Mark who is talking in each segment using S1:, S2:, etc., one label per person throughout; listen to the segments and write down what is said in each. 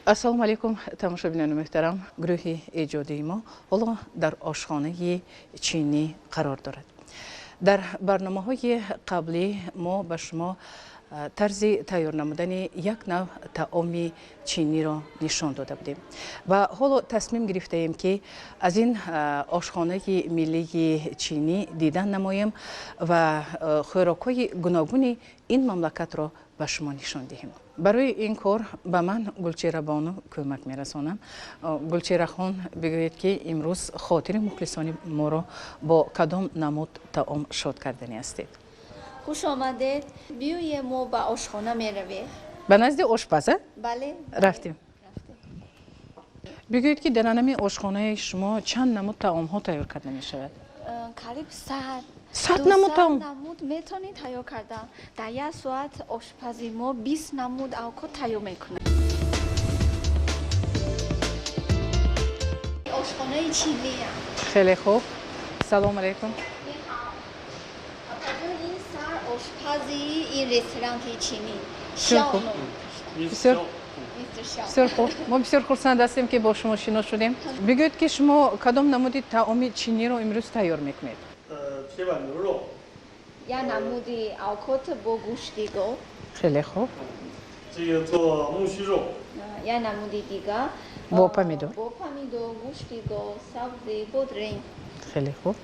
S1: ассалому алейкум тамошобинони муҳтарам. Гурӯҳи эҷодии мо ҳоло дар ошхонаи чини қарор дорад. Дар барномаҳои қаблӣ мо ба шумо тарзи тайёр намудани як нав таоми чиниро нишон дода будем ва ҳоло тасмим гирифтаем ки аз ин ошхонаи миллии чини дидан намоем ва хӯрокҳои гуногуни ин мамлакатро ба шумо нишон диҳем. барои ин кор ба ман Гулчерабону кӯмак мерасонам. Гулчерахон бигӯед ки имрӯз хотири мухлисони моро бо кадом намуд таом шод кардани ҳастед?
S2: хуш омадед. биёе мо ба ошхона меравем.
S1: ба назди ошпаз?
S2: бале,
S1: рафтем. бигӯед ки дар анами ошхонаи шумо чанд намуд таомҳо тайёр карда мешавад?
S2: қариб
S1: 100 намуд таом
S2: намуд метавонед тайёр карда. дар як соат ошпази мо 20 намуд алкот тайёр мекунад. ошхонаи чини.
S1: хеле хуб. салому алейкум.
S2: این سر آشپزی این رستوران چینی
S1: بسیار خوب. ما بسیار خرسند هستیم که با شما شنا شدیم. بگویید که شما کدام نمودی طعام چینی رو امروز تیار میکنید؟
S2: یا نمودی آلکوت با گوشتی گو.
S1: خیلی خوب.
S2: یا نمودی دیگه
S1: با پمیدور.
S2: با پمیدور، گوشتی گو، سبزی، بودرین.
S1: خیلی خوب.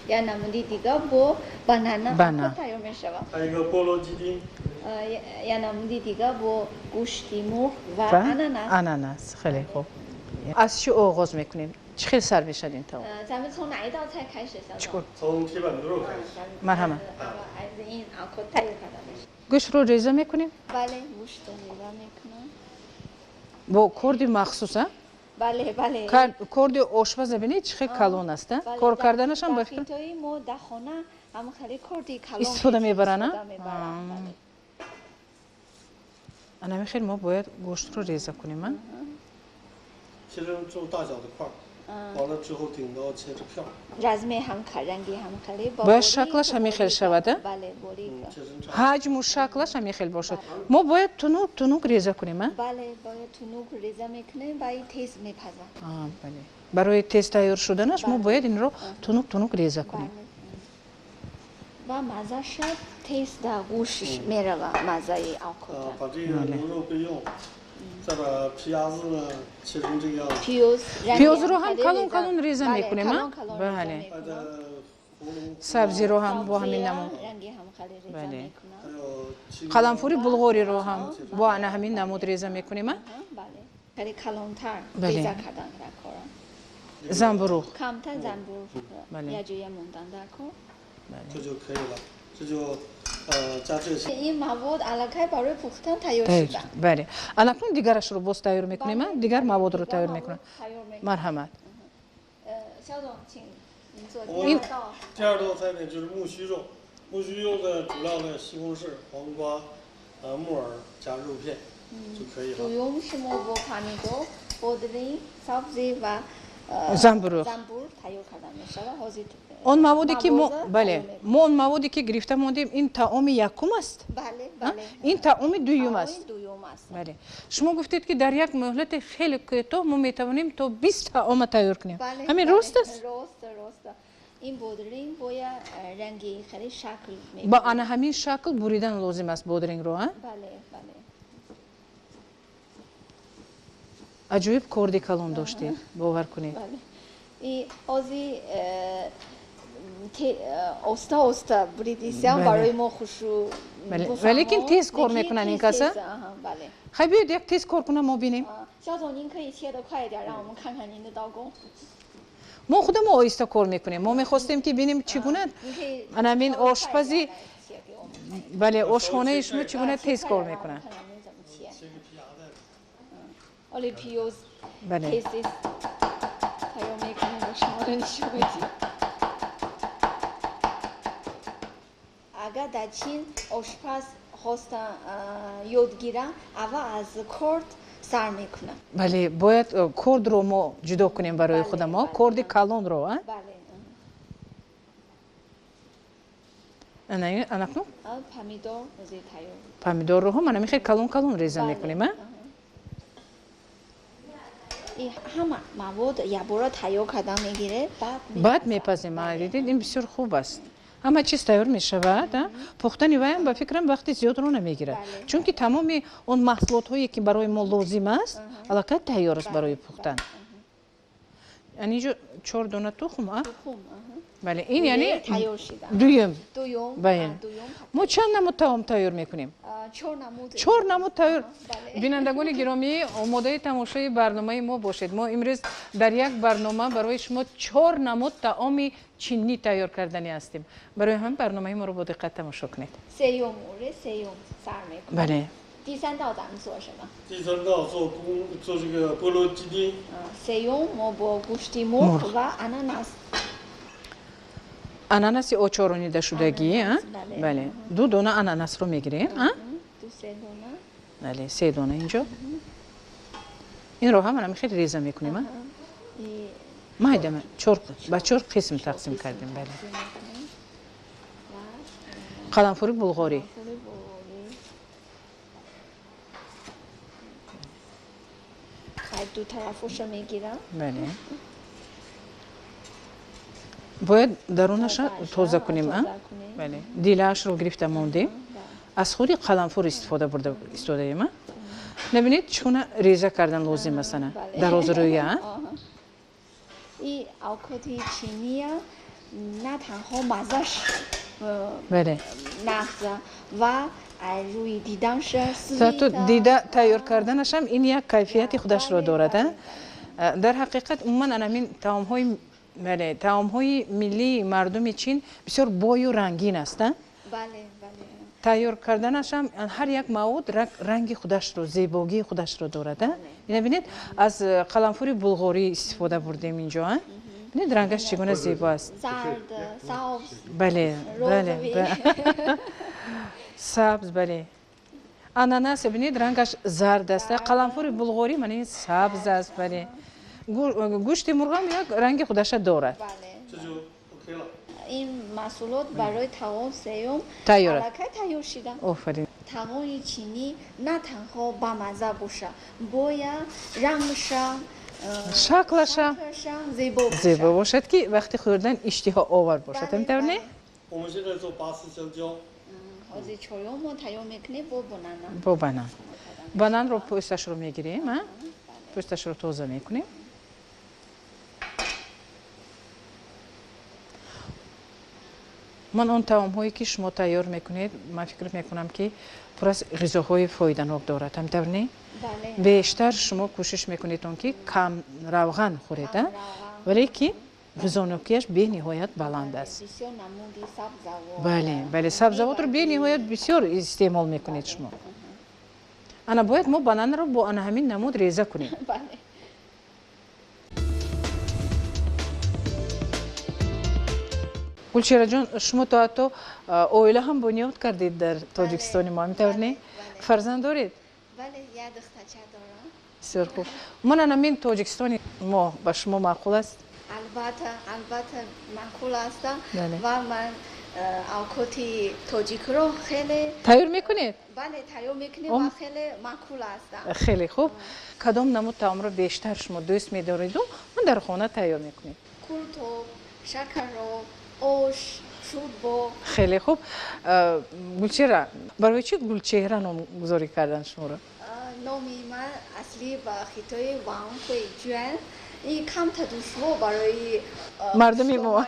S2: یا نمودی دیگه با بانانا تیار میشود. یا نمودی دیگه با گوشتی مرغ و
S1: آناناس. خیلی خوب. از چی آغاز میکنیم؟ چه خیلی سر میشد این طعام؟
S2: 咱们从哪一道菜开始？
S3: 从铁板牛肉开始。
S1: مرحبا.
S2: از این آلکوت تیار کرده میشه.
S1: گوشت رو ریزه میکنیم؟
S2: بله، گوشت رو ریزه میکنم.
S1: با کردی مخصوصه؟
S2: بله بله.
S1: کردی آشپز ببینید چه خیلی کلون است. کار کردنش هم باید.
S2: توی ما در خانه هم خیلی کردی کلون.
S1: استفاده میبرن؟ انا میخوام ما باید گوشت رو ریزه کنیم.
S3: 切成这种大小的块儿，完了之后顶到切成片儿。
S2: رزمه هم رنگی هم خیلی
S1: باید شکلش هم خیلی شود.
S2: بله باریک.
S1: حجم و شکلش هم خیلی باشد. ما باید تونوک ریزه کنیم.
S2: بله باید تونوک ریزه میکنیم برای تیز میپزن.
S1: بله. برای تیز تیار شدنش ما باید این رو تونوک ریزه کنیم.
S2: و مزه شد تیز در گوش میره مزه آلکوت.
S3: 把这个牛肉备用，再把皮鸭子呢切成这个样子。
S1: پیاز رو هم کلون ریزه میکنیم. بله. سبزی رو هم با همین نمود. بله. قلمفوری بلغاری رو هم با همین نمود ریزه میکنیم.
S2: بله. خیلی کلانتر ریزه کردن در کارم.
S1: زنبورو.
S2: کمتر زنبور. یا جوی موندن در کار.
S3: 这就可以了，这就加这些。
S2: این مواد علاقه برای پختن تیار شده.
S1: بله. الان دیگرش رو باز تیار میکنیم. دیگر مواد رو تیار میکنیم. مرحمت.
S2: 肖总，请您做
S3: 第二道菜呢就是木须肉，木须肉的主料呢西红柿、黄瓜、木耳加肉片就可以了。
S2: 主用是么با پمیدور، بودرین، سبزی و
S1: زنبور
S2: تیار کرده میشود.
S1: اون موادی که ما اون موادی که گرفته موندیم این طعام یکم است.
S2: بله.
S1: این طعام دوم است. بله. شما گفتید که در یک مهلت خیلی کوتاه ما میتوانیم تا 20 طعام تیار کنیم. همین درست است؟
S2: درست. این بودرین باید رنگی خیلی شکل میگیره.
S1: با آن همین شکل بریدن لازم است بودرین رو.
S2: بله.
S1: عجیب کردی کلون داشتید باور کنید.
S2: بله. این آزی اوستا بریدیسیان برای ما خوشو.
S1: ولی که تیز کار میکنن این کسا؟
S2: بله.
S1: خیلی بیاید یک تیز کار کنم ما بینیم.
S2: 肖总，您可以切得快一点，让我们看看您的刀工。
S1: ما خودمون آهسته کار میکنیم. ما میخواستیم که ببینیم چگونه همین آشپزی بله آشخانه شما چگونه تیز کار میکنن.
S2: ولی پیاز
S1: بله.
S2: تیز تیار میکنیم با شما رو نشون بدیم. اگر در چین آشپز خواستن یاد گیرن اول از کرد سر میکنن.
S1: بله باید کرد رو ما جدا کنیم برای خود ما. کرد کلان رو.
S2: بله.
S1: انا کنم؟
S2: پمیدور زیتایو.
S1: پمیدور رو هم من میخوام کلان ریزه میکنیم.
S2: این همه مواد یا برای تیار کردن میگیره
S1: بعد میپزیم. دیدید این بسیار خوب است. همه چیز تیار می شود. پختن وی هم به فکرم وقتی زیاد رو نمیگیره. چون که تمامی اون محصولات هایی که برای ما لازم است علاقه تیار است برای پختن. یعنی جو 4 دونه تخم. بله این یعنی دویم. بله. ما چند نمود طعام تیار میکنیم؟ 4 نمود تیار. بینندگان گرامی آماده تماشای برنامه ما باشید. ما امروز در یک برنامه برای شما 4 نمود طعام چینی تیار کردنی هستیم. برای هم برنامه ما رو با دقت تماشا کنید.
S2: سیوم سر میکنیم.
S1: بله.
S2: 第3道咱们做什么？
S3: 第3道做这个菠萝鸡丁。
S2: سیوم ما با گوشت مرغ و آناناس.
S1: آناناس اوچارونیده شدگی. بله. 2 دونه آناناس رو میگیریم.
S2: 2 3 دونه.
S1: بله 3 دونه اینجا. این رو هم خیلی ریزه میکنیم. مایدم با 4 قسم تقسیم کردیم. بله. قلمفوری بلغاری.
S2: دو طرفش رو میگیرم.
S1: بله. باید درونش تازه کنیم. بله. دیلش رو گرفته موندیم. از خودی قلمفور استفاده ایم. نبینید چون ریزه کردن لازم مثلا دراز روی.
S2: این آووکادوی چینی نه تنها مزهش نغزه و روی دیدنش
S1: تو دیده تیار کردنش هم این یک کیفیت خودش رو دارد. در حقیقت من همین طعام های ملی مردم چین بسیار بای و رنگین است.
S2: بله.
S1: تیار کردنش هم هر یک مواد رنگ خودش رو زیبایی خودش رو دارد. ببینید از قلمفوری بلغاری استفاده بردیم اینجا. ببینید رنگش چگونه زیبا است.
S2: زرد، سبز.
S1: بله. سبز بله. آناناس ببینید رنگش زرد است. قلمفوری بلغاری من سبز است. بله. گوشت مرغ هم یک رنگ خودش دارد.
S2: این محصولات برای طعام سیوم
S1: تیار
S2: شده.
S1: آفرین.
S2: طعام چینی نه تنها با مزه باشه، باید رنگش
S1: شکلش زیبا باشد که وقتی خوردن اشتها آور باشد. می‌تونی؟
S2: حاضر چایو ما تیار میکنیم
S1: با بنان. بنان رو پوستش رو میگیریم. پوستش رو تازه میکنیم. من اون طعام هایی که شما تیار میکنید من فکر میکنم که پر از غذاهای فایده‌ناک دارد. می‌تونی؟ بیشتر شما کوشش میکنید اون که کم روغن خورید. ولی که غذاناکیش به نهایت بلند است. بله سبزیجات رو به نهایت بسیار استعمال میکنید شما. انا باید ما بنان رو با همین نمود ریزه کنیم. گلچهره جان شما تا اویله هم بنیاد کردید در تاجیکستان ما. میتونی؟ فرزند دارید؟
S2: بله یک دخترچه دارم.
S1: بسیار خوب. من همین تاجیکستان ما با شما معقول است؟
S2: البته معقول است و من آووکادوی تاجیک رو خیلی
S1: تیار میکنید؟
S2: بله تیار میکنیم و خیلی معقول است.
S1: خیلی خوب. کدام نمود طعام رو بیشتر شما دوست می‌دارید و من در خانه تیار میکنید؟
S2: کلتو، شکر رو، آش، شوربا.
S1: خیلی خوب. گلچهره برای چی گلچهره نام گذاری کردن شما رو؟
S2: نامی من اصلی با خطای وانگوی جوان این کم دشوار برای
S1: مردمی ما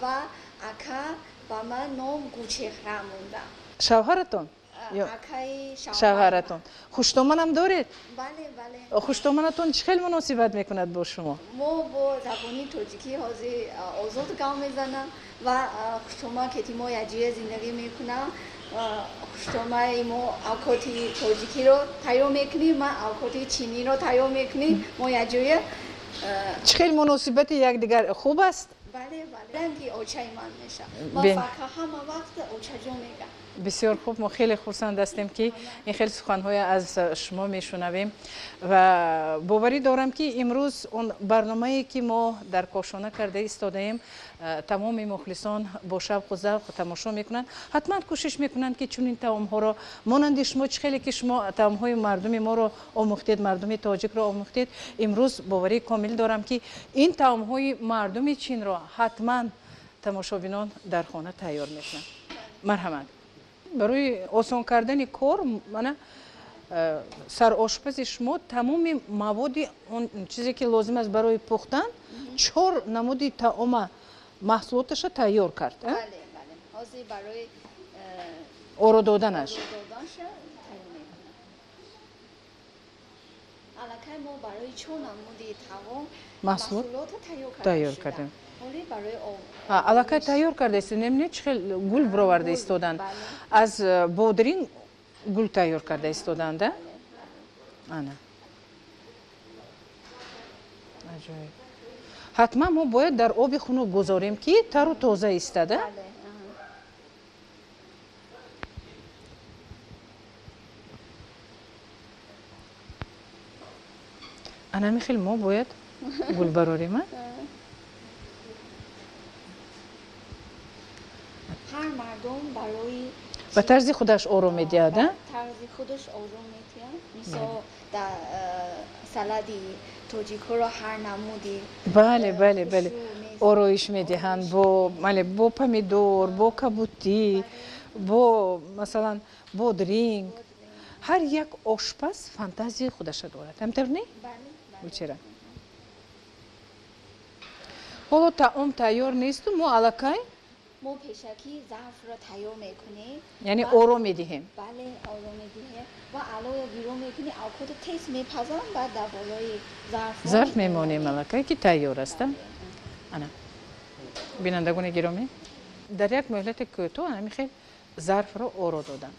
S2: و اکا با من نام گلچهره مونده.
S1: شوهرتون؟
S2: اکای
S1: شوهرتون خوشتومن هم دارید؟
S2: بله.
S1: خوشتومنتون چه مناسبت میکند با شما؟
S2: ما با زبانی تاجیکی حاضر آزاد کار میزنم و خوشتومن که ما یه جای زندگی میکنم. خوشتومن ما آووکادوی تاجیکی رو تیار میکنیم، ما آووکادوی چینی رو تیار میکنیم. ما یه جای
S1: چه مناسبت یک دیگر خوب است؟
S2: بله رنگی اوچای من میشه. ما فقط همه وقت اوچاجو میگم.
S1: بسیار خوب، ما خیلی خرسند هستیم که این خیلی سخنهای از شما میشنویم و باوری دارم که امروز اون برنامه‌ای که ما در کاشانه کرده ایستادیم تمام مخلصان با شوق و ذوق تماشا میکنند. حتما کوشش میکنند که چون این طعم ها را مانند شما خیلی که شما طعم های مردم ما رو آموختید، مردم تاجیک رو آموختید، امروز باوری کامل دارم که این طعم های مردم چین را حتما تماشابینان در خانه تیار میکنند. مرحمت. برای آسان کردن کار من سر آشپز شما تمام مواد اون چیزی که لازم است برای پختن 4 نمود طعام محصولاتش تیار کرد.
S2: بله بله. حاضر برای
S1: آرو دادنش.
S2: علاقه ما برای 4 نمود طعام
S1: محصولات تیار کردیم.
S2: برای
S1: علاقه تیار کرده است. نمی‌دونی چه گل برآورده ایستادن. از بودرین گل تیار کرده ایستادن ده. آنها. عجیب. حتما ما باید در آب خنک گذاریم که تر و تازه ایستاده. انا میخیل ما باید گل براریم.
S2: هر مردم برای
S1: به طرز خودش آروم میدهد.
S2: طرز خودش آروم میدهد. مثلا در سالادی توجیکو را هر نمودی.
S1: بله بله بله. آرایش میدهند با پمیدور، با کبوتی، با مثلا بودرینگ. هر یک آشپز فانتزی خودش دارد. همینطور نه؟ بله. چرا؟ حالا طعام تیار نیست و ما علاقه
S2: ما پیشکی ظرف را تیار میکنیم.
S1: یعنی آرو میدهیم.
S2: بله آرو میدهیم و علاوه بیرون میکنیم آکود تیست میپزن بعد در بالای
S1: ظرف میمونیم علاقه که تیار است. انا بینندگان گرامی در یک مهلت کوتاه انا میخوام ظرف را آرو دادم.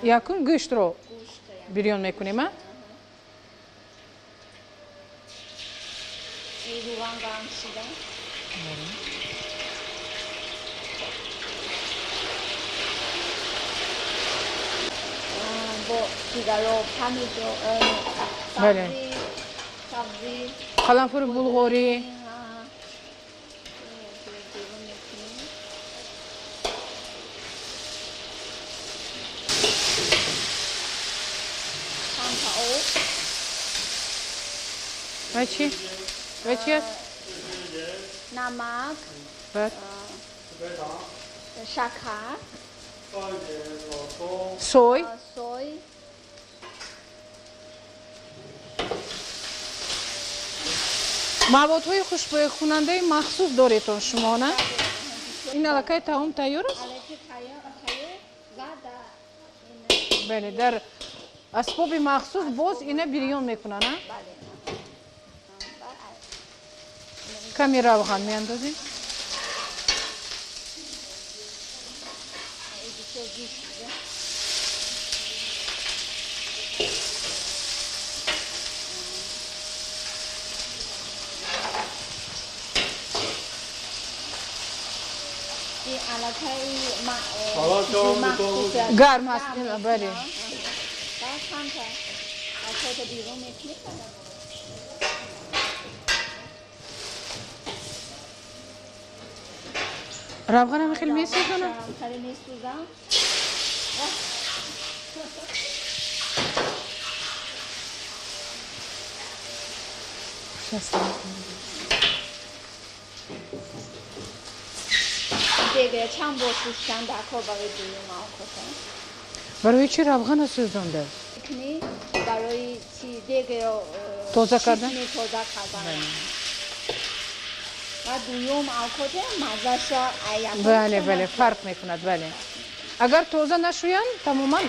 S1: یکون گوشت رو بریون میکنیم.
S2: روغن گرم شده. با دیگرو پمیدور سبزی
S1: قلنفر بلغاری و چی؟ و چی است؟
S2: نمک شکر
S1: سوی موادهای خوشبو کننده مخصوص داریتون شما نه؟ این علاقه طعام تیار است؟ بله در اسباب مخصوص باز اینه بریون میکنن نه؟ کمی روغن میاندازیم. گرم هست بله. روغن هم خیلی میسوزونم.
S2: خیلی میسوزم. دیگه چند بار سوزن در کار برای دویم آکوتن.
S1: برای چی روغن سوزونده؟
S2: کنی برای چی دیگه
S1: تازه کردن؟
S2: تازه کردن. و دویم آکوته مزه‌ش
S1: بله بله فرق میکند بله. اگر تازه نشویند تماما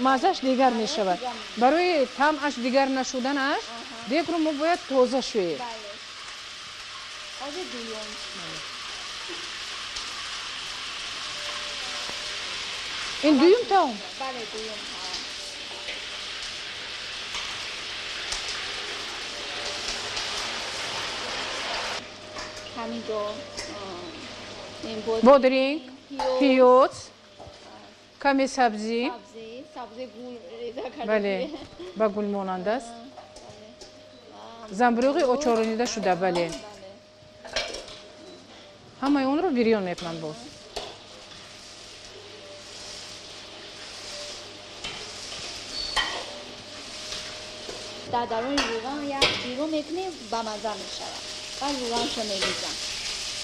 S1: مزه‌اش دیگر میشود. برای طعمش دیگر نشودنش دیگر رو ما باید تازه شوییم.
S2: بله. تازه دویم.
S1: این دویم طعم؟
S2: بله دویم طعم. همینجور این
S1: بودرینگ پیاز کمی سبزی
S2: سبزی گول ریزه کرده
S1: بله با گل مانند است زنبروغی اچارونیده شده بله همه اون رو بریون میکنن باز
S2: در درون روغن یا بیرون میکنیم با مزه میشود بعد روغنشو میریزم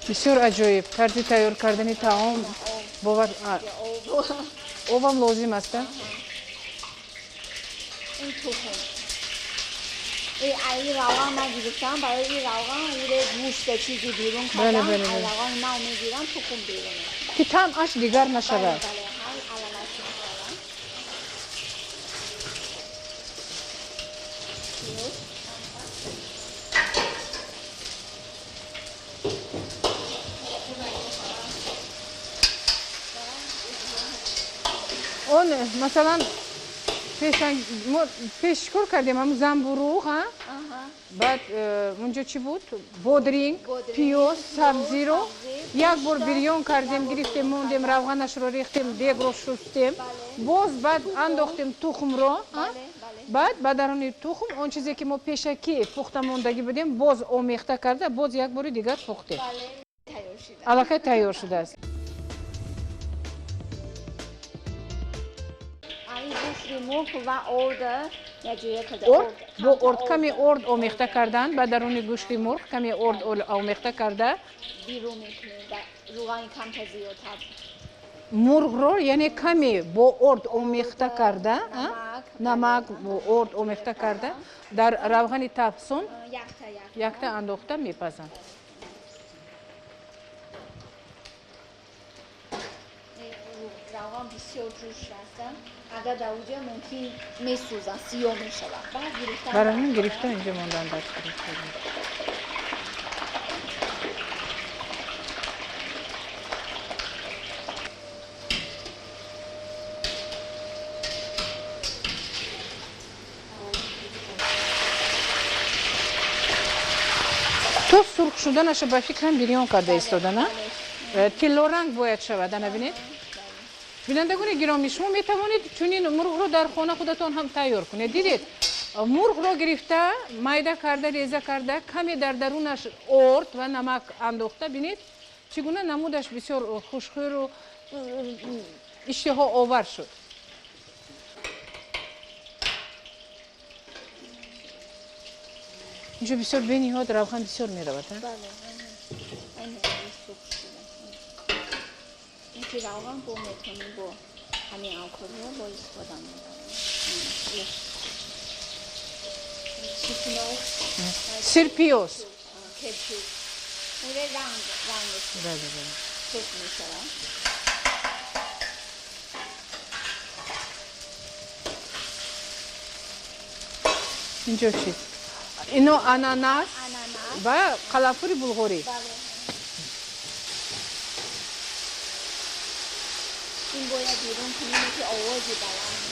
S1: بسیار عجایب طرز تیار کردن طعام باور آبم لازم است
S2: این تخم این روغن من گرفتم برای این روغن اون گوشت چیزی بیرون کردم
S1: بله بله
S2: روغن من میگیرم تخم بیرونه
S1: که طعمش دیگر نشود
S2: بله هم علامش میکنم
S1: اون مثلا پیش کار کردیم هم زنبروغ ها بعد اونجا چی بود بودرینگ پیاز سبزی رو یک بار بریون کردیم گرفتیم موندیم روغنش رو ریختیم دیگ رو شستیم باز بعد انداختیم تخم رو بعد درون تخم اون چیزی که ما پیشکی پخته موندگی بدیم باز آمیخته کرده باز یک بار دیگر پختیم علاقه تیار شده است با ارد کمی ارد آمیخته کردن و درون گوشت مرغ کمی ارد آمیخته کرده
S2: بیرون میکنیم روغن کم تا زیادتر
S1: مرغ رو یعنی کمی با ارد آمیخته کرده نمک با ارد آمیخته کرده در روغن تفسون یک تا انداخته میپزن
S2: روغن بسیار جوش هستن اگر در اونجا ممکن میسوزن سیاه میشود
S1: برای همین گرفتن اینجا موندن در تو سرخ شدنش به فکرم بریون کرده ایستاده نه؟ تیلو رنگ باید شود نبینید؟ بینندگان گرامی شما می توانید چنین مرغ رو در خانه خودتان هم تیار کنید دیدید مرغ رو گرفته میده کرده ریزه کرده کمی در درونش ارد و نمک انداخته بینید چگونه نمودش بسیار خوشخویر و اشتها آور شد اینجا بسیار بینی ها در روغن بسیار می رود
S2: که روغن با میتونیم با همین الکل رو با استفاده میکنیم
S1: سرپیوز
S2: کپچوب اون رنگش خوش میشود
S1: اینجا چی؟ اینو اناناس و قلافوری بلغوری
S2: این باید بیرون کنیم که آوازی بلند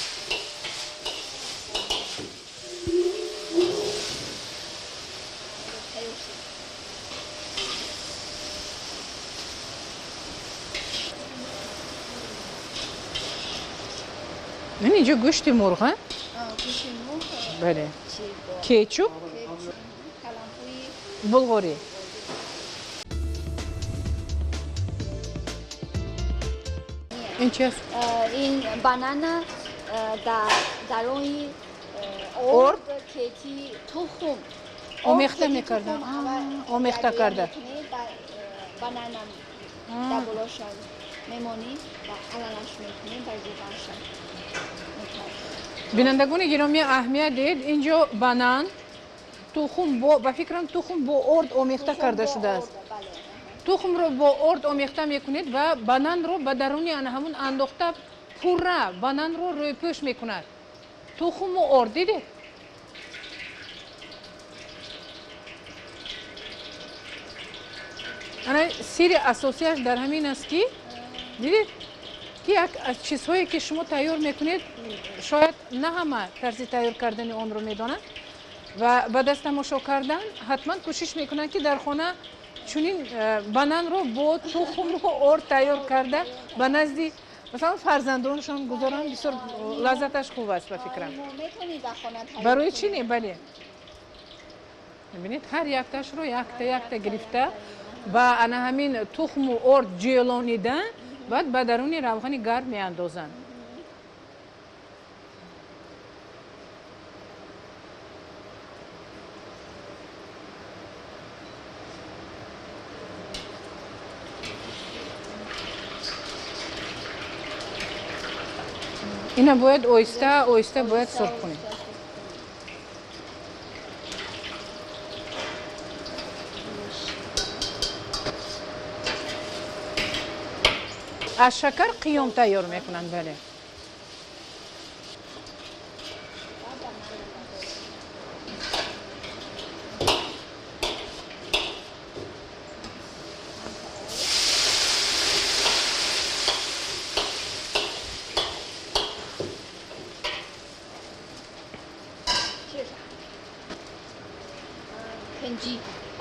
S1: من اینجا گوشت مرغ ها؟
S2: گوشت مرغ
S1: بله کیچوب
S2: قلمفوی
S1: بلغوری این چی است؟
S2: این بانانا درون ارد کیکی تخم
S1: آمیخته میکردن آمیخته کرده
S2: بانانا در بلاشن میمونی و علنش میکنیم در زیبانشن
S1: بینندگان گرامی اهمیت دید اینجا بانان تخم با فکرم تخم با ارد آمیخته کرده شده است تخم رو با ارد آمیخته میکنید و بانان رو به درون همون انداخته پوره بانان رو روی پوش میکند تخم و ارد دیدید سیر اساسیش در همین است که دیدید که یک از چیزهایی که شما تیار میکنید شاید نه همه طرز تیار کردن اون رو میدونن و به دست تماشا کردن حتما کوشش میکنن که در خانه چونین بنان رو با تخم رو آرد تیار کرده به نزدی مثلا فرزندانشان گذارن بسیار لذتش خوب است به فکرم.
S2: میتونی به خونه تیار
S1: برای
S2: کنی.
S1: چینی بله. ببینید هر یکتاش رو یک گرفته و انا همین تخم و آرد جیلانیدن بعد به درون روغن گرم میاندازن. اینا باید آهسته باید سرخ کنیم. از شکر قیام تیار میکنن بله.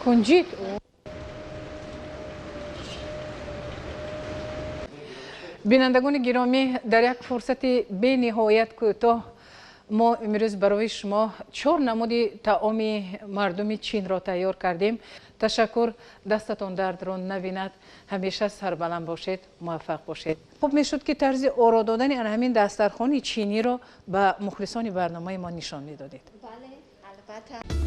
S1: کنجید. بینندگان گرامی در یک فرصت به نهایت کوتاه ما امروز برای شما 4 نمود طعامی مردم چین را تیار کردیم. تشکر. دستتان درد را نبیند. همیشه سربلند باشید. موفق باشید. خب میشد که طرز آرا دادن همین دسترخوان چینی را به مخلصان برنامه ما نشان میدادید.
S2: بله البته.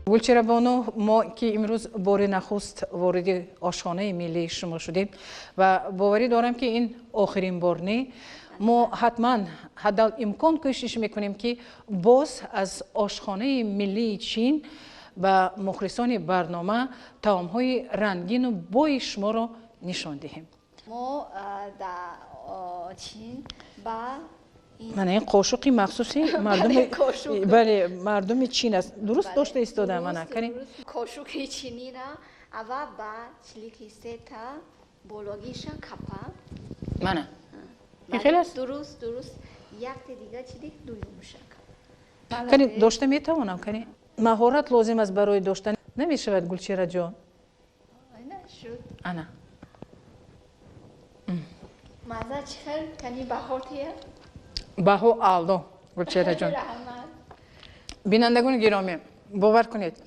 S1: گلچهره بانو ما که امروز بار نخست وارد آشخانه ملی شما شدیم و باوری دارم که این آخرین بار نه. ما حتما حداقل امکان کوشش میکنیم که باز از آشخانه ملی چین و مخلصان برنامه طعام‌های رنگین و بوی شما را نشان دهیم.
S2: ما در چین با
S1: من این قاشقی مخصوصی مردم چین است. درست داشته ایستاده من کنی
S2: قاشق چینی را اول با چلیکی ستا بولوگیشان کپا
S1: منه خیلی است
S2: درست یک دیگه چیزی دویم شک
S1: کنی داشته میتوانم کنی مهارت لازم است برای داشتن نمیشود گلچهره جان
S2: شد
S1: انا
S2: مزه چخر کنی بهارتیه
S1: بهو آلدو گلچهره جان. بینندگان گرامی باور کنید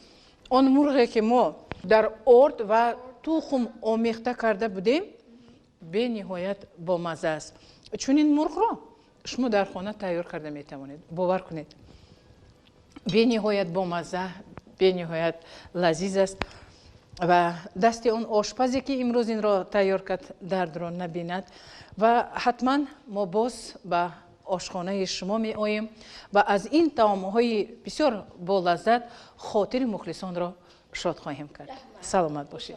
S1: آن مرغی که ما در آرد و تخم آمیخته کرده بودیم به نهایت با مزه است. چون این مرغ را شما در خانه تیار کرده می توانید. باور کنید به نهایت با مزه به نهایت لذیذ است و دست اون آشپزی که امروز این را تیار کرد درد را نبیند و حتما ما باز به آشخانه شما می آییم و از این طعام‌های بسیار با لذت خاطر مخلصان را شاد خواهیم کرد. سلامت باشید.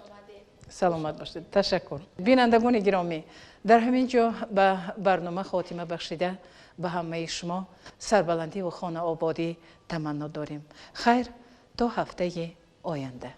S1: سلامت باشید. تشکر. بینندگان گرامی در همین جا به برنامه خاتمه بخشیده به همه شما سربلندی و خانه آبادی تمنا داریم. خیر تا هفته آینده.